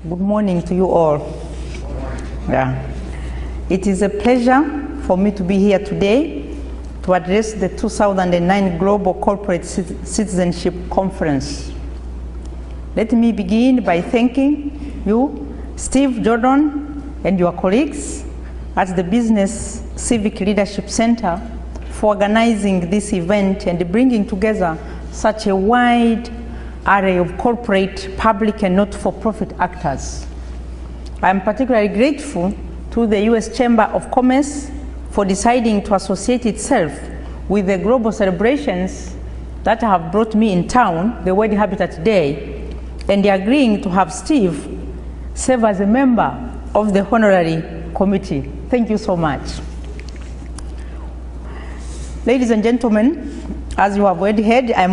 Good morning to you all. Yeah. It is a pleasure for me to be here today to address the 2009 Global Corporate Citizenship Conference. Let me begin by thanking you, Steve Jordan, and your colleagues at the Business Civic Leadership Center for organizing this event and bringing together such a wide array of corporate, public, and not-for-profit actors. I am particularly grateful to the U.S. Chamber of Commerce for deciding to associate itself with the global celebrations that have brought me in town, the World Habitat Day, and agreeing to have Steve serve as a member of the honorary committee. Thank you so much. Ladies and gentlemen, as you have already heard, I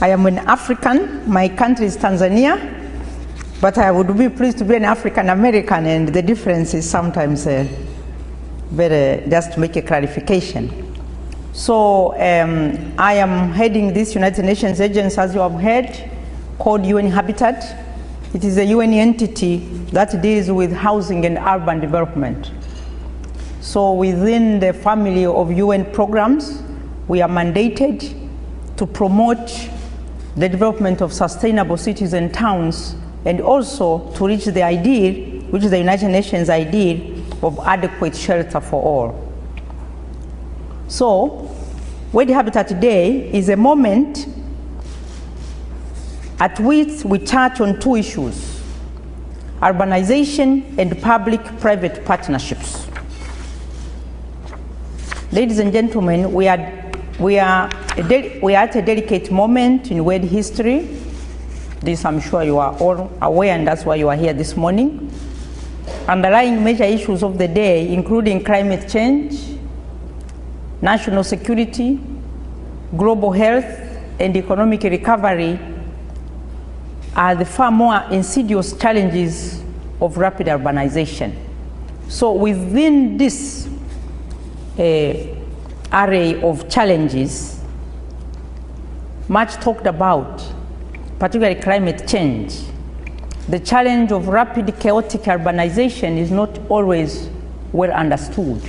am an African. My country is Tanzania, but I would be pleased to be an African American, and the difference is sometimes just to make a clarification. So I am heading this United Nations agency, as you have heard, called UN Habitat. It is a UN entity that deals with housing and urban development. So within the family of UN programs, we are mandated to promote the development of sustainable cities and towns, and also to reach the ideal, which is the United Nations ideal, of adequate shelter for all. So, World Habitat Day is a moment at which we touch on two issues: urbanization and public-private partnerships. Ladies and gentlemen, we are at a delicate moment in world history. This I'm sure you are all aware, and that's why you are here this morning. Underlying major issues of the day, including climate change, national security, global health, and economic recovery, are the far more insidious challenges of rapid urbanization. So within this array of challenges, much talked about, particularly climate change, the challenge of rapid chaotic urbanization is not always well understood.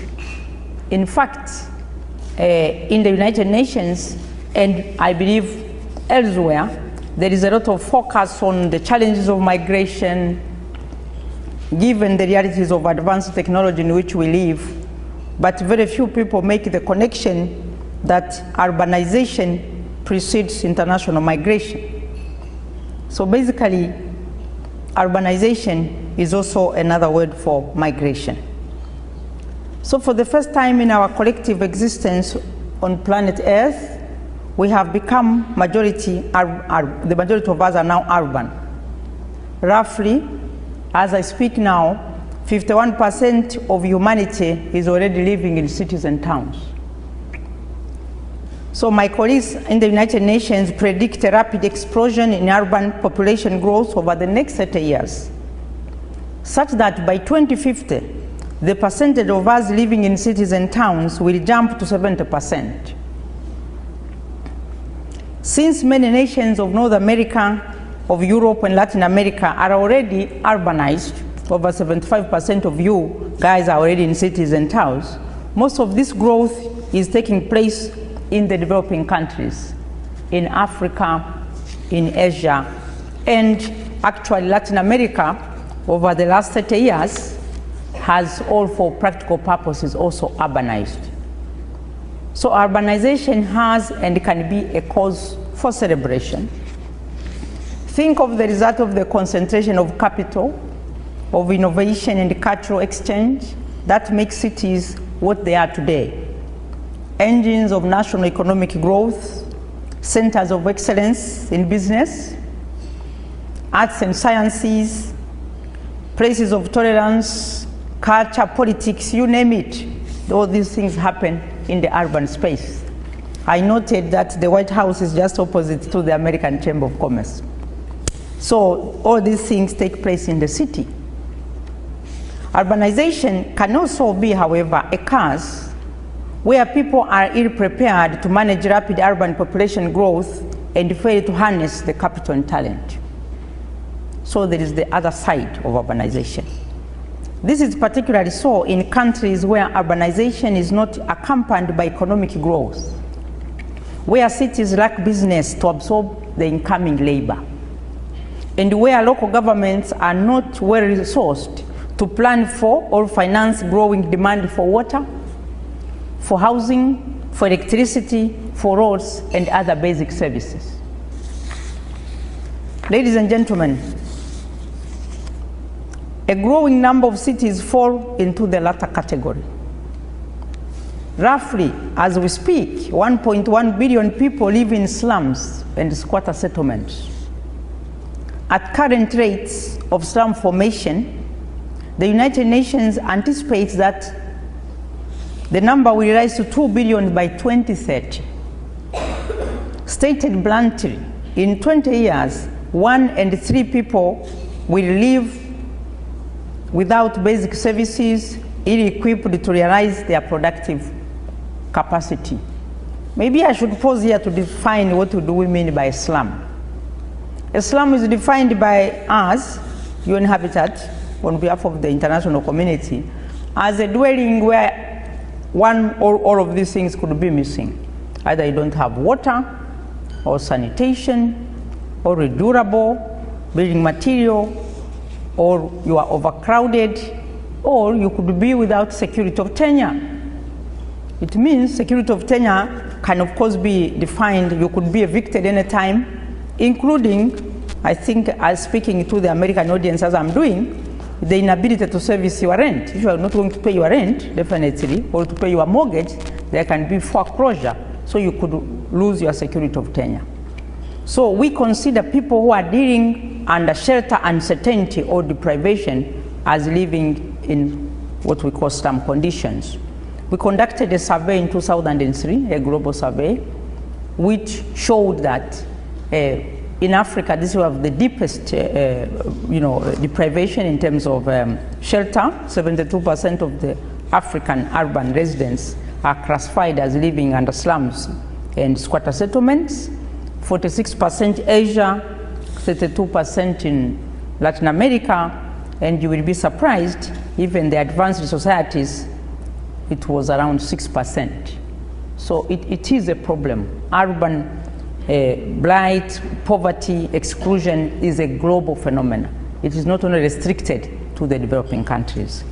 In fact, in the United Nations, and I believe elsewhere, there is a lot of focus on the challenges of migration, given the realities of advanced technology in which we live, but very few people make the connection that urbanization precedes international migration. So basically, urbanization is also another word for migration. So for the first time in our collective existence on planet Earth, we have become the majority of us are now urban. Roughly, as I speak now, 51% of humanity is already living in cities and towns. So my colleagues in the United Nations predict a rapid explosion in urban population growth over the next 30 years, such that by 2050, the percentage of us living in cities and towns will jump to 70%. Since many nations of North America, of Europe, and Latin America are already urbanized, over 75% of you guys are already in cities and towns, most of this growth is taking place in the developing countries, in Africa, in Asia, and actually Latin America, over the last 30 years, has all for practical purposes also urbanized. So urbanization has and can be a cause for celebration. Think of the result of the concentration of capital, of innovation and cultural exchange that makes cities what they are today. Engines of national economic growth, centers of excellence in business, arts and sciences, places of tolerance, culture, politics, you name it. All these things happen in the urban space. I noted that the White House is just opposite to the American Chamber of Commerce. So all these things take place in the city. Urbanization can also be, however, a cause where people are ill-prepared to manage rapid urban population growth and fail to harness the capital and talent. So there is the other side of urbanization. This is particularly so in countries where urbanization is not accompanied by economic growth, where cities lack business to absorb the incoming labor, and where local governments are not well resourced to plan for or finance growing demand for water, for housing, for electricity, for roads, and other basic services. Ladies and gentlemen, a growing number of cities fall into the latter category. Roughly, as we speak, 1.1 billion people live in slums and squatter settlements. At current rates of slum formation, the United Nations anticipates that the number will rise to 2 billion by 2030. Stated bluntly, in 20 years, 1 in 3 people will live without basic services, ill-equipped to realize their productive capacity. Maybe I should pause here to define what do we mean by slum. A slum is defined by us, UN Habitat, on behalf of the international community, as a dwelling where one or all of these things could be missing. Either you don't have water, or sanitation, or a durable building material, or you are overcrowded, or you could be without security of tenure. It means security of tenure can of course be defined, you could be evicted anytime, including, I think as speaking to the American audience as I'm doing, the inability to service your rent. If you are not going to pay your rent, definitely, or to pay your mortgage, there can be foreclosure, so you could lose your security of tenure. So we consider people who are dealing under shelter uncertainty or deprivation as living in what we call slum conditions. We conducted a survey in 2003, a global survey, which showed that in Africa, this was the deepest deprivation in terms of shelter. 72% of the African urban residents are classified as living under slums and squatter settlements. 46% Asia, 32% in Latin America, and you will be surprised, even the advanced societies, it was around 6%. So it is a problem. Urban blight, poverty, exclusion is a global phenomenon. It is not only restricted to the developing countries.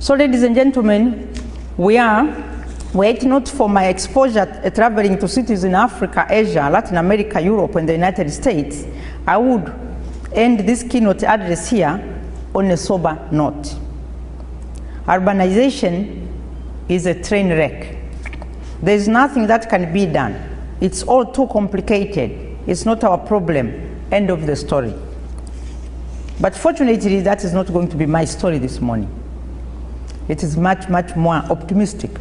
So ladies and gentlemen, were it not for my exposure traveling to cities in Africa, Asia, Latin America, Europe, and the United States, I would end this keynote address here on a sober note. Urbanization is a train wreck. There is nothing that can be done. It's all too complicated. It's not our problem. End of the story. But fortunately, that is not going to be my story this morning. It is much, much more optimistic.